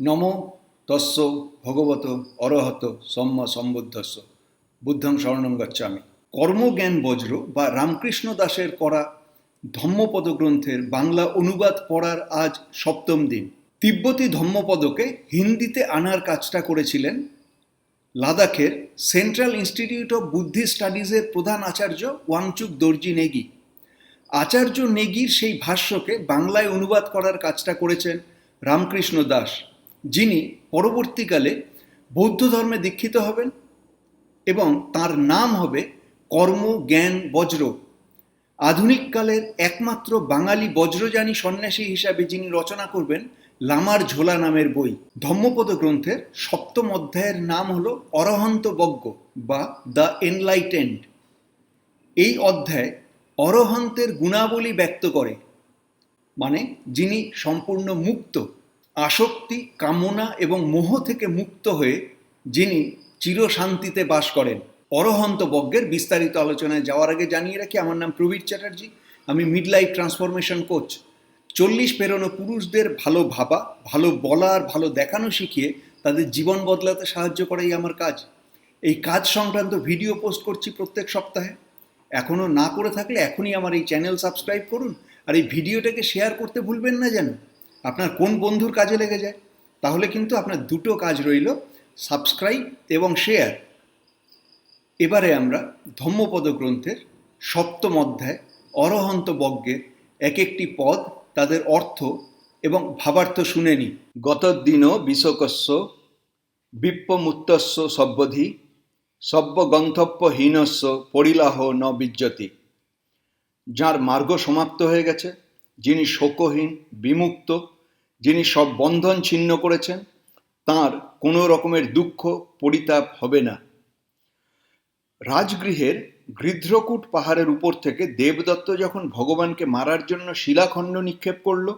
নমো তস্য ভগবত অরহত সম্মা সম্বুদ্ধস্য বুদ্ধং শরণং গচ্ছামি। কর্মজ্ঞান বজ্র বা রামকৃষ্ণ দাসের করা ধম্মপদ গ্রন্থের বাংলা অনুবাদ পড়ার আজ সপ্তম দিন। তিব্বতী ধম্মপদকে হিন্দিতে আনার কাজটা করেছিলেন লাদাখের সেন্ট্রাল ইনস্টিটিউট অফ বুদ্ধিস্ট স্টাডিজের প্রধান আচার্য ওয়াংচুক দর্জি নেগি। আচার্য নেগির সেই ভাষ্যকে বাংলায় অনুবাদ করার কাজটা করেছেন রামকৃষ্ণ দাস, যিনি পরবর্তীকালে বৌদ্ধ ধর্মে দীক্ষিত হবেন এবং তার নাম হবে কর্ম জ্ঞান বজ্র। আধুনিককালের একমাত্র বাঙালি বজ্রযানী সন্ন্যাসী হিসাবে যিনি রচনা করবেন লামার ঝোলা নামের বই। ধম্মপদ গ্রন্থের সপ্তম অধ্যায়ের নাম হল অরহন্ত বজ্ঞ বা দ্য এনলাইটেন্ড। এই অধ্যায় অরহন্তের গুণাবলী ব্যক্ত করে, মানে যিনি সম্পূর্ণ মুক্ত, আসক্তি, কামনা এবং মোহ থেকে মুক্ত হয়ে যিনি চিরশান্তিতে বাস করেন। অরহন্ত বজ্ঞের বিস্তারিত আলোচনায় যাওয়ার আগে জানিয়ে রাখি, আমার নাম প্রবীর চ্যাটার্জি। আমি মিড লাইফ ট্রান্সফরমেশন কোচ। 40 পেরোনো পুরুষদের ভালো ভাবা, ভালো বলা আর ভালো দেখানো শিখিয়ে তাদের জীবন বদলাতে সাহায্য করাই আমার কাজ। এই কাজ সংক্রান্ত ভিডিও পোস্ট করছি প্রত্যেক সপ্তাহে। এখনও না করে থাকলে এখনই আমার এই চ্যানেল সাবস্ক্রাইব করুন, আর এই ভিডিওটাকে শেয়ার করতে ভুলবেন না যেন আপনার কোন বন্ধুর কাজে লেগে যায়। তাহলে কিন্তু আপনার দুটো কাজ রইল, সাবস্ক্রাইব এবং শেয়ার। এবারে আমরা ধম্মপদ গ্রন্থের সপ্তম অধ্যায় অরহন্ত বজ্ঞের এক একটি পদ, তাদের অর্থ এবং ভাবার্থ শুনে নিই। গতদিন বিশকস্য বিপ্পমুত্তস্য সব্বধি সব্যগন্তব্যহীনস্য পরিলাহ ন বিজ্জতি। যার মার্গ সমাপ্ত হয়ে গেছে, যিনি শোকহীন, বিমুক্ত, যিনি সব বন্ধন ছিন্ন করেছেন, তার কোনো রকমের দুঃখ পরিতাপ হবে না। রাজগৃহের গৃধ্রকূট পাহাড়ের উপর থেকে দেবদত্ত যখন ভগবানকে মারার জন্য শিলাখণ্ড নিক্ষেপ করল,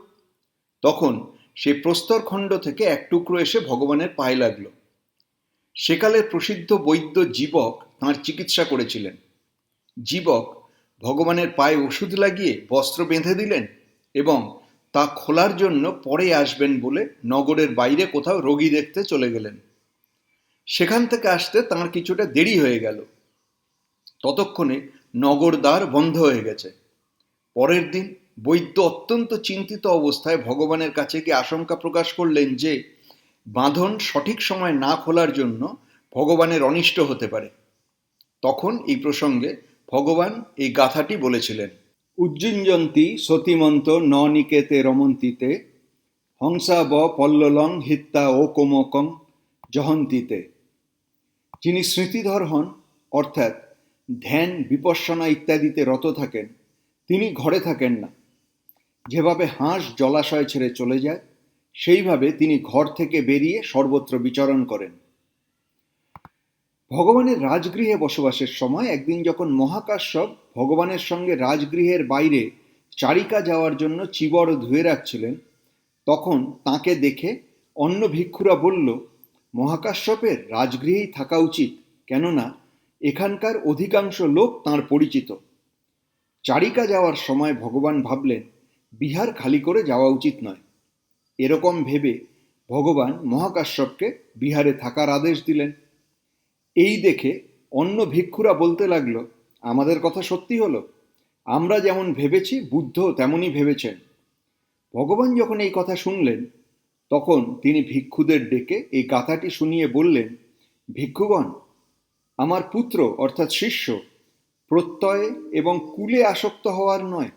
তখন সেই প্রস্তরখণ্ড থেকে এক টুকরো এসে ভগবানের পায়ে লাগলো। সেকালের প্রসিদ্ধ বৈদ্য জীবক তাঁর চিকিৎসা করেছিলেন। জীবক ভগবানের পায়ে ওষুধ লাগিয়ে বস্ত্র বেঁধে দিলেন এবং তা খোলার জন্য পরে আসবেন বলে নগরের বাইরে কোথাও রোগী দেখতে চলে গেলেন। সেখান থেকে আসতে তাঁর কিছুটা দেরি হয়ে গেল। ততক্ষণে নগর দ্বার বন্ধ হয়ে গেছে। পরের দিন বৈদ্য অত্যন্ত চিন্তিত অবস্থায় ভগবানের কাছে গিয়ে আশঙ্কা প্রকাশ করলেন যে বাঁধন সঠিক সময় না খোলার জন্য ভগবানের অনিষ্ট হতে পারে। তখন এই প্রসঙ্গে ভগবান এই গাথাটি বলেছিলেন, উজ্জীঞ্জন্তি সতীমন্ত ন নিকেতে রমন্তিতে হংসা ব পল্ললং হিত্তা ও কোমকং জহন্তিতে। যিনি স্মৃতিধর হন, অর্থাৎ ধ্যান, বিপশ্যনা ইত্যাদিতে রত থাকেন, তিনি ঘরে থাকেন না। যেভাবে হাঁস জলাশয় ছেড়ে চলে যায়, সেইভাবে তিনি ঘর থেকে বেরিয়ে সর্বত্র বিচরণ করেন। ভগবানের রাজগৃহে বসবাসের সময় একদিন যখন মহাকাশ্যপ ভগবানের সঙ্গে রাজগৃহের বাইরে চারিকা যাওয়ার জন্য চিবর ধুয়ে রাখছিলেন, তখন তাকে দেখে অন্য ভিক্ষুরা বলল, মহাকাশ্যপের রাজগৃহেই থাকা উচিত, কেননা এখানকার অধিকাংশ লোক তাঁর পরিচিত। চারিকা যাওয়ার সময় ভগবান ভাবলেন বিহার খালি করে যাওয়া উচিত নয়। এরকম ভেবে ভগবান মহাকাশ্যপকে বিহারে থাকার আদেশ দিলেন। এই দেখে অন্য ভিক্ষুরা বলতে লাগলো, আমাদের কথা সত্যি হলো, আমরা যেমন ভেবেছি বুদ্ধ তেমনই ভেবেছেন। ভগবান যখন এই কথা শুনলেন, তখন তিনি ভিক্ষুদের ডেকে এই গাথাটি শুনিয়ে বললেন, ভিক্ষুগণ, আমার পুত্র অর্থাৎ শিষ্য প্রত্যয়ে এবং কুলে আসক্ত হওয়ার নয়,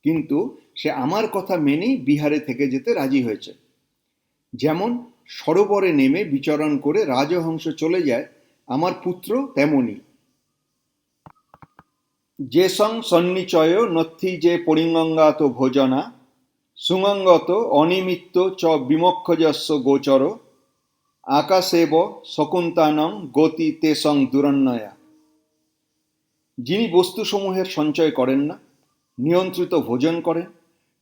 কিন্তু সে আমার কথা মেনেই বিহারে থেকে যেতে রাজি হয়েছে। যেমন সরোবরে নেমে বিচরণ করে রাজহংস চলে যায়, আমার পুত্র তেমনি। যে সং সন্নিচয় নথি যে পরিঙ্গাত ভোজনা সুঙ্গত অনিমিত্ত চ বিমক্ষজস্য গোচর আকাশেব শকুন্তানং গতি তে সং দুরন্নয়া। যিনি বস্তুসমূহের সঞ্চয় করেন না, নিয়ন্ত্রিত ভোজন করেন,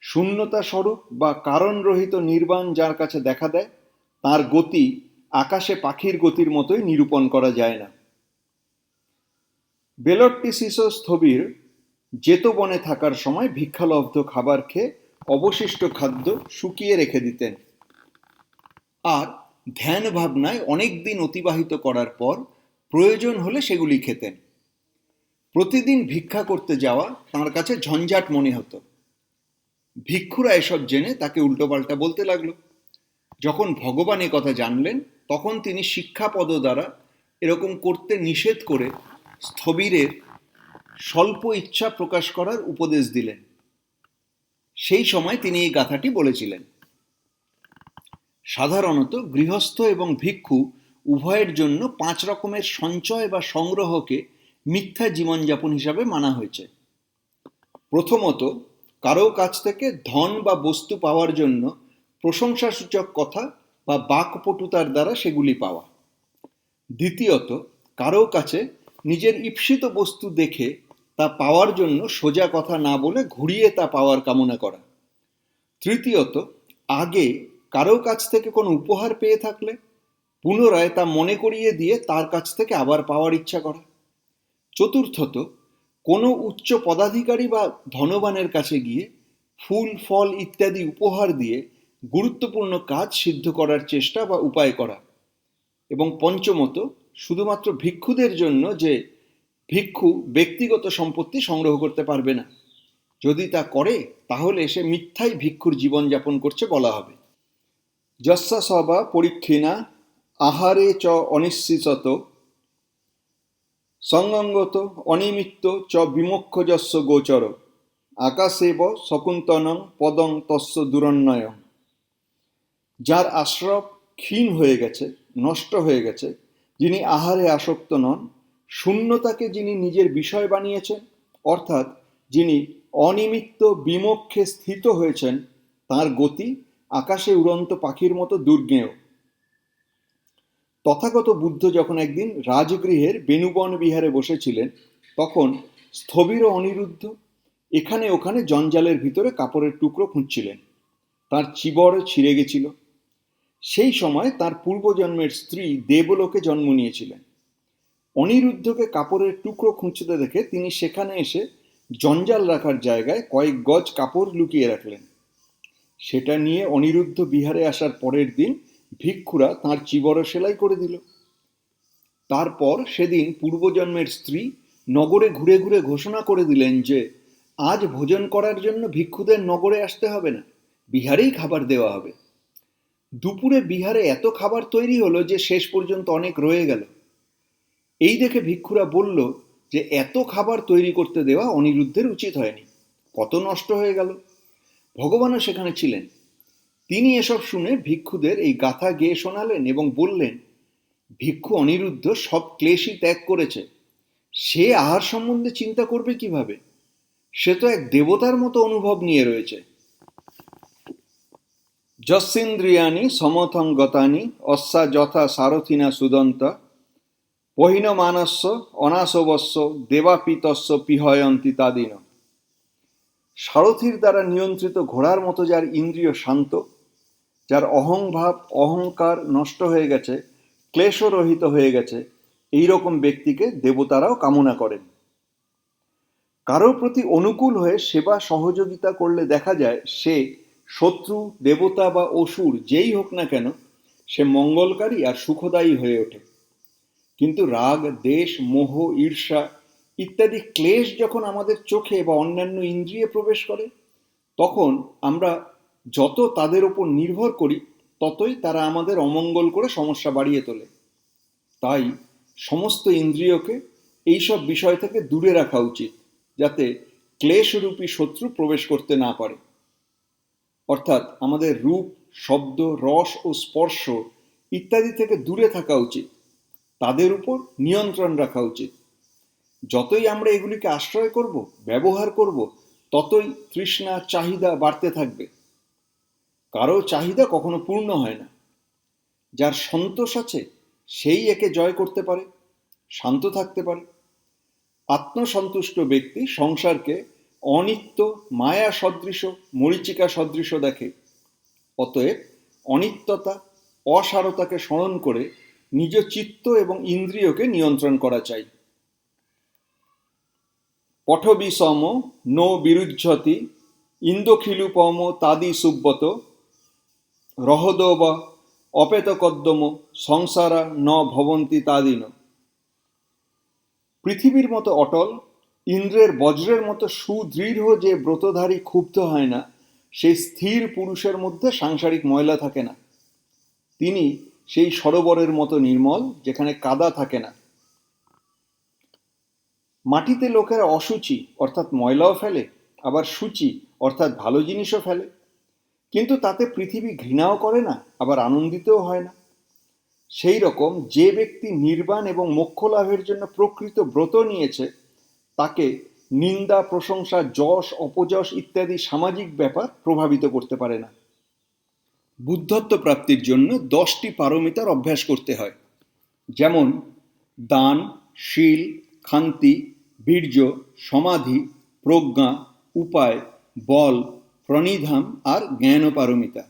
শূন্যতা স্বরূপ বা কারণরহিত নির্বাণ যার কাছে দেখা দেয়, তার গতি আকাশে পাখির গতির মতোই নিরূপণ করা যায় না। বেলট্টিসিস স্থবির জেতবনে থাকার সময় ভিক্ষালব্ধ খাবার খেয়ে অবশিষ্ট খাদ্য শুকিয়ে রেখে দিতেন। আর ধ্যান ভাবনায় অনেক দিন অতিবাহিত করার পর প্রয়োজন হলে সেগুলি খেতেন। প্রতিদিন ভিক্ষা করতে যাওয়া তাঁর কাছে ঝঞ্ঝাট মনে হতো। ভিক্ষুরা এসব জেনে তাকে উল্টোপাল্টা বলতে লাগলো। যখন ভগবান এ কথা জানলেন, তখন তিনি শিক্ষাপদ দ্বারা এরকম করতে নিষেধ করে স্থবিরের স্বল্প ইচ্ছা প্রকাশ করার উপদেশ দিলেন। সেই সময় তিনি এই গাথাটি বলেছিলেন। সাধারণত গৃহস্থ এবং ভিক্ষু উভয়ের জন্য 5 রকমের সঞ্চয় বা সংগ্রহকে মিথ্যা জীবনযাপন হিসাবে মানা হয়েছে। প্রথমত, কারো কাছ থেকে ধন বা বস্তু পাওয়ার জন্য প্রশংসাসূচক কথা বা বাকপটুতার দ্বারা সেগুলি পাওয়া। দ্বিতীয়ত, কারো কাছে নিজের ঈপ্সিত বস্তু দেখে তা পাওয়ার জন্য সোজা কথা না বলে ঘুরিয়ে তা পাওয়ার কামনা করা। তৃতীয়ত, আগে কারো কাছ থেকে কোনো উপহার পেয়ে থাকলে পুনরায় তা মনে করিয়ে দিয়ে তার কাছ থেকে আবার পাওয়ার ইচ্ছা করা। চতুর্থত, কোনো উচ্চ পদাধিকারী বা ধনবানের কাছে গিয়ে ফুল ফল ইত্যাদি উপহার দিয়ে গুরুত্বপূর্ণ কাজ সিদ্ধ করার চেষ্টা বা উপায় করা। এবং পঞ্চমত, শুধুমাত্র ভিক্ষুদের জন্য যে ভিক্ষু ব্যক্তিগত সম্পত্তি সংগ্রহ করতে পারবে না। যদি তা করে তাহলে সে মিথ্যাই ভিক্ষুর জীবনযাপন করছে বলা হবে। যস্যা সবা পরীক্ষিণা আহারে চ অনিশ্চিত সঙ্গঙ্গত অনিমিত্ত চ বিমোক্ষযস্য গোচর আকাশেব শকুন্তনং পদং তস্য দুরন্নয়। যার আশ্রব ক্ষীণ হয়ে গেছে, নষ্ট হয়ে গেছে, যিনি আহারে আসক্ত নন, শূন্যতাকে যিনি নিজের বিষয় বানিয়েছেন, অর্থাৎ যিনি অনিমিত্ত বিমোক্ষে স্থিত হয়েছেন, তাঁর গতি আকাশে উড়ন্ত পাখির মতো দুর্গেয়। তথাগত বুদ্ধ যখন একদিন রাজগৃহের বেণুবন বিহারে বসেছিলেন, তখন স্থবির ও অনিরুদ্ধ এখানে ওখানে জঞ্জালের ভিতরে কাপড়ের টুকরো খুঁজছিলেন। তার চিবর ছিঁড়ে গেছিল। সেই সময় তার পূর্বজন্মের স্ত্রী দেবলোকে জন্ম নিয়েছিলেন। অনিরুদ্ধকে কাপড়ের টুকরো খুঁজতে দেখে তিনি সেখানে এসে জঞ্জাল রাখার জায়গায় কয়েক গজ কাপড় লুকিয়ে রাখলেন। সেটা নিয়ে অনিরুদ্ধ বিহারে আসার পরের দিন ভিক্ষুরা তাঁর চিবর সেলাই করে দিল। তারপর সেদিন পূর্বজন্মের স্ত্রী নগরে ঘুরে ঘুরে ঘোষণা করে দিলেন যে আজ ভোজন করার জন্য ভিক্ষুদের নগরে আসতে হবে না, বিহারেই খাবার দেওয়া হবে। দুপুরে বিহারে এত খাবার তৈরি হলো যে শেষ পর্যন্ত অনেক রয়ে গেল। এই দেখে ভিক্ষুরা বলল যে এত খাবার তৈরি করতে দেওয়া অনিরুদ্ধের উচিত হয়নি, কত নষ্ট হয়ে গেল। ভগবানও সেখানে ছিলেন। তিনি এসব শুনে ভিক্ষুদের এই গাথা গেয়ে শোনালেন এবং বললেন, ভিক্ষু অনিরুদ্ধ সব ক্লেশই ত্যাগ করেছে, সে আহার সম্বন্ধে চিন্তা করবে কিভাবে? সে তো এক দেবতার মতো অনুভব নিয়ে রয়েছে। যস্যেন্দ্রিয়াণি সমথং গতানি অস্যা যথা সারথিনা সুদন্ত পহিনমানস্য অনাশবস্য দেবাপিতস্য পিহয়ন্তি তাদিন। সারথির দ্বারা নিয়ন্ত্রিত ঘোড়ার মতো যার ইন্দ্রিয় শান্ত, যার অহংভাব অহংকার নষ্ট হয়ে গেছে, ক্লেশরহিত হয়ে গেছে, এই রকম ব্যক্তিকে দেবতারাও কামনা করেন। কারো প্রতি অনুকূল হয়ে সেবা সহযোগিতা করলে দেখা যায় সে শত্রু, দেবতা বা অসুর যেই হোক না কেন, সে মঙ্গলকারী আর সুখদায়ী হয়ে ওঠে। কিন্তু রাগ, দেশ, মোহ, ঈর্ষা ইত্যাদি ক্লেশ যখন আমাদের চোখে বা অন্যান্য ইন্দ্রিয়ে প্রবেশ করে, তখন আমরা যত তাদের ওপর নির্ভর করি ততই তারা আমাদের অমঙ্গল করে সমস্যা বাড়িয়ে তোলে। তাই সমস্ত ইন্দ্রিয়কে এইসব বিষয় থেকে দূরে রাখা উচিত, যাতে ক্লেশরূপী শত্রু প্রবেশ করতে না পারে। অর্থাৎ আমাদের রূপ, শব্দ, রস ও স্পর্শ ইত্যাদি থেকে দূরে থাকা উচিত, তাদের উপর নিয়ন্ত্রণ রাখা উচিত। যতই আমরা এগুলিকে আশ্রয় করব, ব্যবহার করব, ততই তৃষ্ণা, চাহিদা বাড়তে থাকবে। কারো চাহিদা কখনো পূর্ণ হয় না। যার সন্তোষ আছে সেই একে জয় করতে পারে, শান্ত থাকতে পারে। আত্মসন্তুষ্ট ব্যক্তি সংসারকে অনিত্য, মায়া সদৃশ, মরীচিকা সদৃশ দেখে। অতএব অনিত্যতা, অসারতাকে স্মরণ করে নিজ চিত্ত এবং ইন্দ্রিয়কে নিয়ন্ত্রণ করা চাই। পঠবিষম নো বিরুজ্ঝতি ইন্দোখিলুপম তাদি সুব্বত রহদব অপেতকদ্যম সংসারা ন ভবন্তি তাদিন। পৃথিবীর মতো অটল, ইন্দ্রের বজ্রের মতো সুদৃঢ় যে ব্রতধারী ক্ষুব্ধ হয় না, সেই স্থির পুরুষের মধ্যে সাংসারিক ময়লা থাকে না। তিনি সেই সরোবরের মতো নির্মল, যেখানে কাদা থাকে না। মাটিতে লোকেরা অসুচি অর্থাৎ ময়লাও ফেলে, আবার সূচি অর্থাৎ ভালো জিনিসও ফেলে, কিন্তু তাতে পৃথিবী ঘৃণাও করে না, আবার আনন্দিতও হয় না। সেই রকম যে ব্যক্তি নির্বাণ এবং মোক্ষ লাভের জন্য প্রকৃত ব্রত নিয়েছে, তাকে নিন্দা, প্রশংসা, যশ, অপযশ ইত্যাদি সামাজিক ব্যাপার প্রভাবিত করতে পারে না। বুদ্ধত্ব প্রাপ্তির জন্য 10টি পারমিতার অভ্যাস করতে হয়, যেমন দান, শীল, ক্ষান্তি, বীর্য, সমাধি, প্রজ্ঞা, উপায়, বল, প্রণিধান আর জ্ঞান পারমিতা।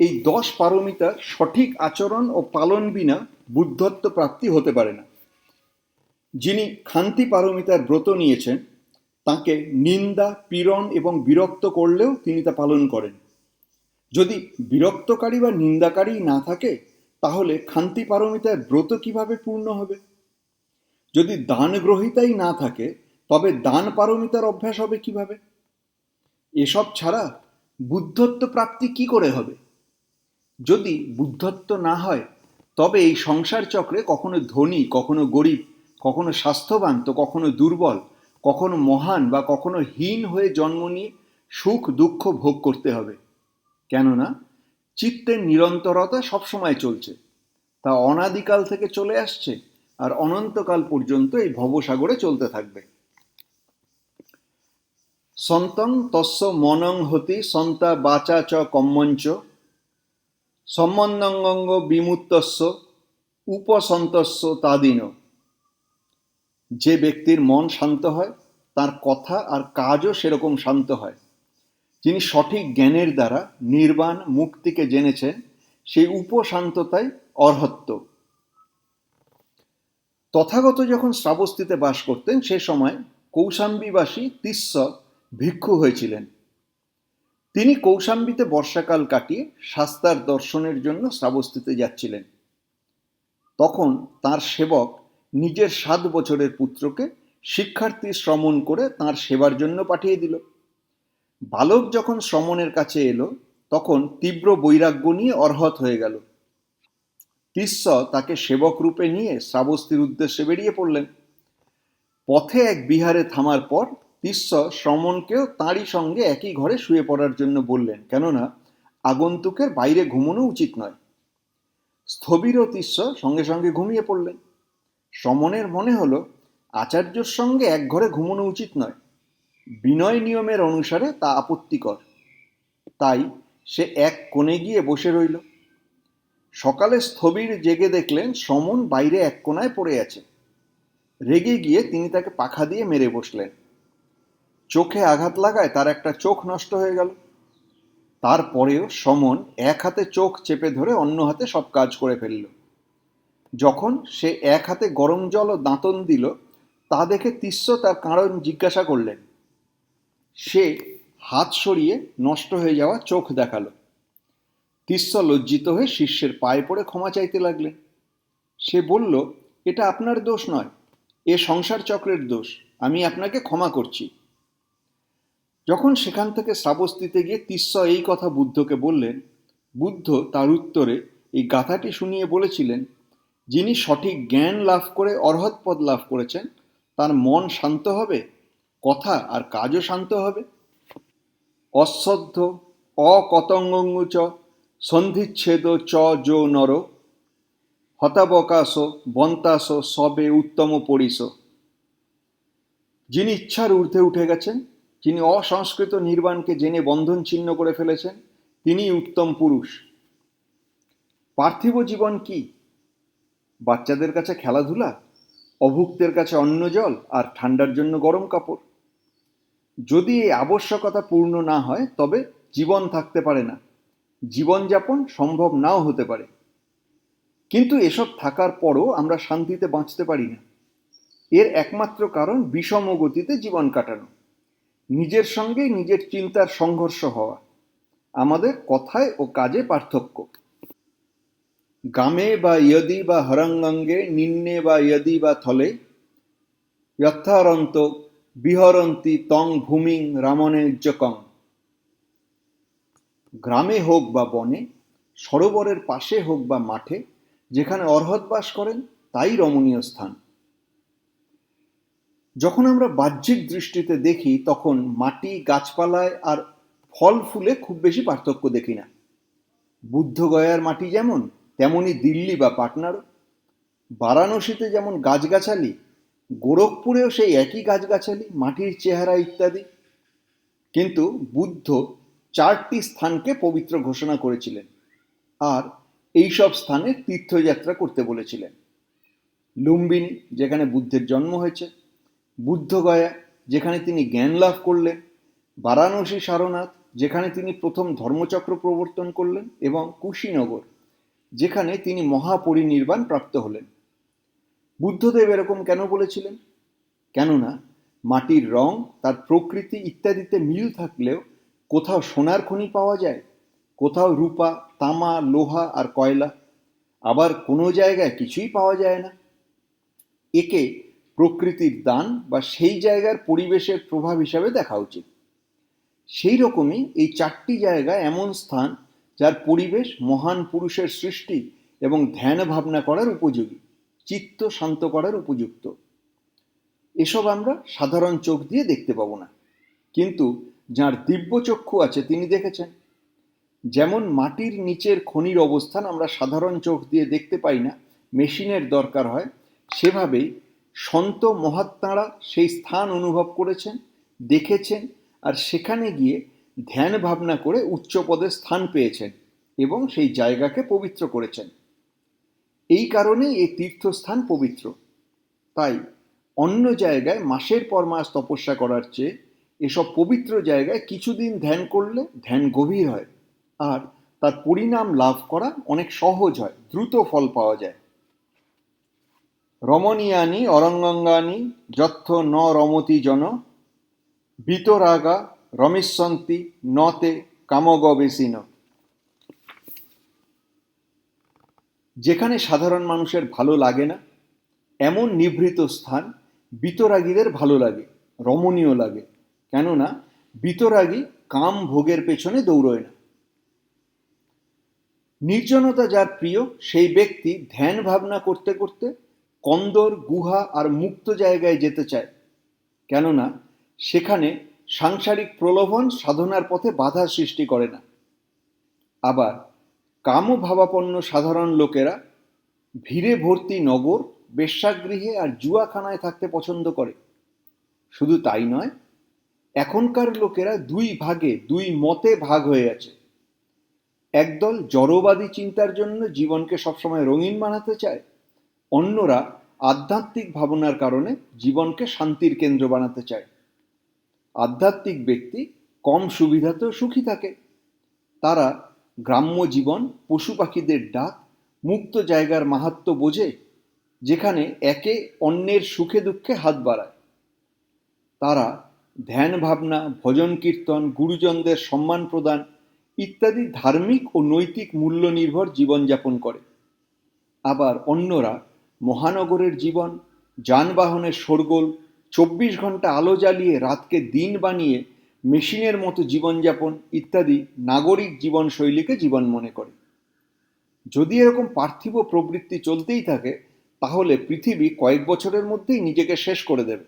এই 10 পারমিতার সঠিক আচরণ ও পালন বিনা বুদ্ধত্ব প্রাপ্তি হতে পারে না। যিনি ক্ষান্তি পারমিতার ব্রত নিয়েছেন, তাকে নিন্দা, পীড়ন এবং বিরক্ত করলেও তিনি তা পালন করেন। যদি বিরক্তকারী বা নিন্দাকারী না থাকে, তাহলে ক্ষান্তি পারমিতার ব্রত কিভাবে পূর্ণ হবে? যদি দান গ্রহীতাই না থাকে, তবে দান পারমিতার অভ্যাস হবে কিভাবে? এসব ছাড়া বুদ্ধত্ব প্রাপ্তি কি করে হবে? যদি বুদ্ধত্ব না হয়, তবে এই সংসার চক্রে কখনো ধনী, কখনো গরিব, কখনো স্বাস্থ্যবান তো কখনো দুর্বল, কখনো মহান বা কখনো হীন হয়ে জন্ম নিয়ে সুখ দুঃখ ভোগ করতে হবে। কেননা চিত্তের নিরন্তরতা সবসময় চলছে, তা অনাদিকাল থেকে চলে আসছে, আর অনন্তকাল পর্যন্ত এই ভবসাগরে চলতে থাকবে। সন্তং তস্য মনং হতি সন্তা বাচা চ কম্মঞ্চ সম্বন্ধঙ্গ বিমুক্তস্য উপসন্তস্য তাদিন। যে ব্যক্তির মন শান্ত হয়, তার কথা আর কাজও সেরকম শান্ত হয়। যিনি সঠিক জ্ঞানের দ্বারা নির্বাণ মুক্তিকে জেনেছেন, সেই উপশান্ততাই অর্হত্ব। তথাগত যখন শ্রাবস্তিতে বাস করতেন, সে সময় কৌশাম্বীবাসী তিস্য ভিক্ষু হয়েছিলেন। তিনি কৌশাম্বীতে বর্ষাকাল কাটিয়ে শাস্তার দর্শনের জন্য শ্রাবস্তিতে যাচ্ছিলেন। তখন তার সেবক নিজের 7 বছরের পুত্রকে শিক্ষার্থী শ্রমণ করে তার সেবার জন্য পাঠিয়ে দিল। বালক যখন শ্রমণের কাছে এলো, তখন তীব্র বৈরাগ্য নিয়ে অর্হত হয়ে গেল। তিস্য তাকে সেবক রূপে নিয়ে শ্রাবস্তির উদ্দেশ্যে বেরিয়ে পড়লেন। পথে এক বিহারে থামার পর তিস্য শ্রমণকেও তাঁরই সঙ্গে একই ঘরে শুয়ে পড়ার জন্য বললেন, কেননা আগন্তুকের বাইরে ঘুমানো উচিত নয়। স্থবির ও তিস্য সঙ্গে সঙ্গে ঘুমিয়ে পড়লেন। শ্রমণের মনে হলো আচার্যর সঙ্গে এক ঘরে ঘুমানো উচিত নয়, বিনয় নিয়মের অনুসারে তা আপত্তিকর। তাই সে এক কোণে গিয়ে বসে রইল। সকালে স্থবির জেগে দেখলেন শ্রমণ বাইরে এক কোণায় পড়ে আছে। রেগে গিয়ে তিনি তাকে পাখা দিয়ে মেরে বসলেন। চোখে আঘাত লাগায় তার একটা চোখ নষ্ট হয়ে গেল। তারপরেও শ্রমণ এক হাতে চোখ চেপে ধরে অন্য হাতে সব কাজ করে ফেলল। যখন সে এক হাতে গরম জল ও দাঁতন দিল, তা দেখে তিস্য তার কারণ জিজ্ঞাসা করলেন। সে হাত সরিয়ে নষ্ট হয়ে যাওয়া চোখ দেখালো। তিস্য লজ্জিত হয়ে শিষ্যের পায়ে পড়ে ক্ষমা চাইতে লাগলেন। সে বলল, এটা আপনার দোষ নয়, এ সংসার চক্রের দোষ, আমি আপনাকে ক্ষমা করছি। যখন সেখান থেকে শ্রাবস্তিতে গিয়ে তিস্য এই কথা বুদ্ধকে বললেন, বুদ্ধ তার উত্তরে এই গাথাটি শুনিয়ে বলেছিলেন, যিনি সঠিক জ্ঞান লাভ করে অর্হৎ পদ লাভ করেছেন, তার মন শান্ত হবে, কথা আর কাজও শান্ত হবে। অশ্রদ্ধ অকতঙ্গঙ্গ চ সন্ধিচ্ছেদ চ যো নর হতাবকাশ বন্তাস সবে উত্তম পরিস। যিনি ইচ্ছার ঊর্ধ্বে উঠে গেছেন, যিনি অসংস্কৃত নির্বাণকে জেনে বন্ধন ছিন্ন করে ফেলেছেন, তিনি উত্তম পুরুষ। পার্থিব জীবন কি? বাচ্চাদের কাছে খেলাধুলা, অভুক্তের কাছে অন্ন জল আর ঠান্ডার জন্য গরম কাপড়। যদি এই আবশ্যকতা পূর্ণ না হয়, তবে জীবন থাকতে পারে না, জীবনযাপন সম্ভব নাও হতে পারে। কিন্তু এসব থাকার পরও আমরা শান্তিতে বাঁচতে পারি না। এর একমাত্র কারণ বিষম গতিতে জীবন কাটানো, নিজের সঙ্গে নিজের চিন্তার সংঘর্ষ হওয়া, আমাদের কথায় ও কাজে পার্থক্য। গামে বা ইয়দি বা হরঙ্গঙ্গে নিম্নে বা ইয়দি বা থলে যথারন্ত বিহরন্তি তং ভূমিং রামণেজ্জকং। গ্রামে হোক বা বনে, সরোবরের পাশে হোক বা মাঠে, যেখানে অর্হৎ বাস করেন তাই রমণীয় স্থান। যখন আমরা বাহ্যিক দৃষ্টিতে দেখি তখন মাটি, গাছপালায় আর ফল ফুলে খুব বেশি পার্থক্য দেখি না। বুদ্ধগয়ার মাটি যেমন, তেমনি দিল্লি বা পাটনারও। বারাণসীতে যেমন গাছগাছালি, গোরখপুরেও সেই একই গাছগাছালি, মাটির চেহারা ইত্যাদি। কিন্তু বুদ্ধ 4টি স্থানকে পবিত্র ঘোষণা করেছিলেন আর এইসব স্থানে তীর্থযাত্রা করতে বলেছিলেন। লুম্বিনী, যেখানে বুদ্ধের জন্ম হয়েছে; বুদ্ধগয়া, যেখানে তিনি জ্ঞান লাভ করলেন; বারাণসী সারনাথ, যেখানে তিনি প্রথম ধর্মচক্র প্রবর্তন করলেন; এবং কুশীনগর, যেখানে তিনি মহাপরিনির্বাণ প্রাপ্ত হলেন। বুদ্ধদেব এরকম কেন বলেছিলেন? কেননা মাটির রং, তার প্রকৃতি ইত্যাদিতে মিল থাকলেও কোথাও সোনার খনি পাওয়া যায়, কোথাও রূপা, তামা, লোহা আর কয়লা, আবার কোনো জায়গায় কিছুই পাওয়া যায় না। একে প্রকৃতির দান বা সেই জায়গার পরিবেশের প্রভাব হিসাবে দেখা উচিত। সেই রকমই এই 4টি জায়গা এমন স্থান যার পরিবেশ মহান পুরুষের সৃষ্টি এবং ধ্যান ভাবনা করার উপযোগী, চিত্ত শান্ত করার উপযুক্ত। এসব আমরা সাধারণ চোখ দিয়ে দেখতে পাবো না, কিন্তু যার দিব্য চক্ষু আছে তিনি দেখেছেন। যেমন মাটির নিচের খনির অবস্থান আমরা সাধারণ চোখ দিয়ে দেখতে পাই না, মেশিনের দরকার হয়, সেভাবেই সন্ত মহাত্মারা সেই স্থান অনুভব করেছেন, দেখেছেন আর সেখানে গিয়ে ধ্যান ভাবনা করে উচ্চ পদে স্থান পেয়েছেন এবং সেই জায়গাকে পবিত্র করেছেন। এই কারণেই এই তীর্থস্থান পবিত্র। তাই অন্য জায়গায় মাসের পর মাস তপস্যা করার চেয়ে এসব পবিত্র জায়গায় কিছুদিন ধ্যান করলে ধ্যান গভীর হয় আর তার পরিণাম লাভ করা অনেক সহজ হয়, দ্রুত ফল পাওয়া যায়। রমণীয়ানি অরঙ্গাঙ্গানি যত্থ ন রমতি জন বিতরাগা রমেশ্বন্তি নতে কামগবেশিন। যেখানে সাধারণ মানুষের ভালো লাগে না এমন নিভৃত স্থান বিতরাগীদের ভালো লাগে, রমণীয় লাগে। কেননা বিতরাগী কাম ভোগের পেছনে দৌড়য় না। নির্জনতা যার প্রিয় সেই ব্যক্তি ধ্যান ভাবনা করতে করতে কন্দর, গুহা আর মুক্ত জায়গায় যেতে চায়, কেননা সেখানে সাংসারিক প্রলোভন সাধনার পথে বাধা সৃষ্টি করে না। আবার কামভাবাপন্ন সাধারণ লোকেরা ভিড়ে ভর্তি নগর, বেশ্যাগৃহে আর জুয়াখানায় থাকতে পছন্দ করে। শুধু তাই নয়, এখনকার লোকেরা 2 ভাগে, 2 মতে ভাগ হয়ে আছে। একদল জড়বাদী চিন্তার জন্য জীবনকে সবসময় রঙিন বানাতে চায়, অন্যরা আধ্যাত্মিক ভাবনার কারণে জীবনকে শান্তির কেন্দ্র বানাতে চায়। আধ্যাত্মিক ব্যক্তি কম সুবিধাতেও সুখী থাকে। তারা গ্রাম্য জীবন, পশু পাখিদের ডাক, মুক্ত জায়গার মাহাত্ম্য বোঝে, যেখানে একে অন্যের সুখে দুঃখে হাত বাড়ায়। তারা ধ্যান ভাবনা, ভজন কীর্তন, গুরুজনদের সম্মান প্রদান ইত্যাদি ধার্মিক ও নৈতিক মূল্য নির্ভর জীবনযাপন করে। আবার অন্যরা মহানগরের জীবন, যানবাহনের শোরগোল, 24 ঘন্টা আলো জ্বালিয়ে রাতকে দিন বানিয়ে মেশিনের মতো জীবনযাপন ইত্যাদি নাগরিক জীবনশৈলীকে জীবন মনে করে। যদি এরকম পার্থিব প্রবৃত্তি চলতেই থাকে তাহলে পৃথিবী কয়েক বছরের মধ্যেই নিজেকে শেষ করে দেবে।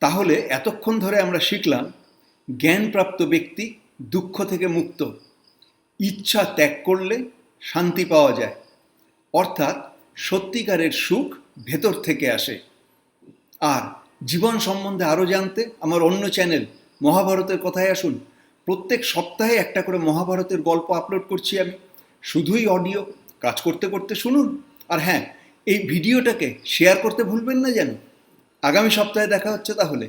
তাহলে এতক্ষণ ধরে আমরা শিখলাম জ্ঞানপ্রাপ্ত ব্যক্তি দুঃখ থেকে মুক্ত, ইচ্ছা ত্যাগ করলে শান্তি পাওয়া যায়, অর্থাৎ সত্যিকারের সুখ ভেতর থেকে আসে। আর জীবন সম্বন্ধে আরও জানতে আমার অন্য চ্যানেল মহাভারতের কথায় আসুন। প্রত্যেক সপ্তাহে একটা করে মহাভারতের গল্প আপলোড করছি আমি, শুধুই অডিও, কাজ করতে করতে শুনুন। আর হ্যাঁ, এই ভিডিওটাকে শেয়ার করতে ভুলবেন না যেন। আগামী সপ্তাহে দেখা হচ্ছে তাহলে।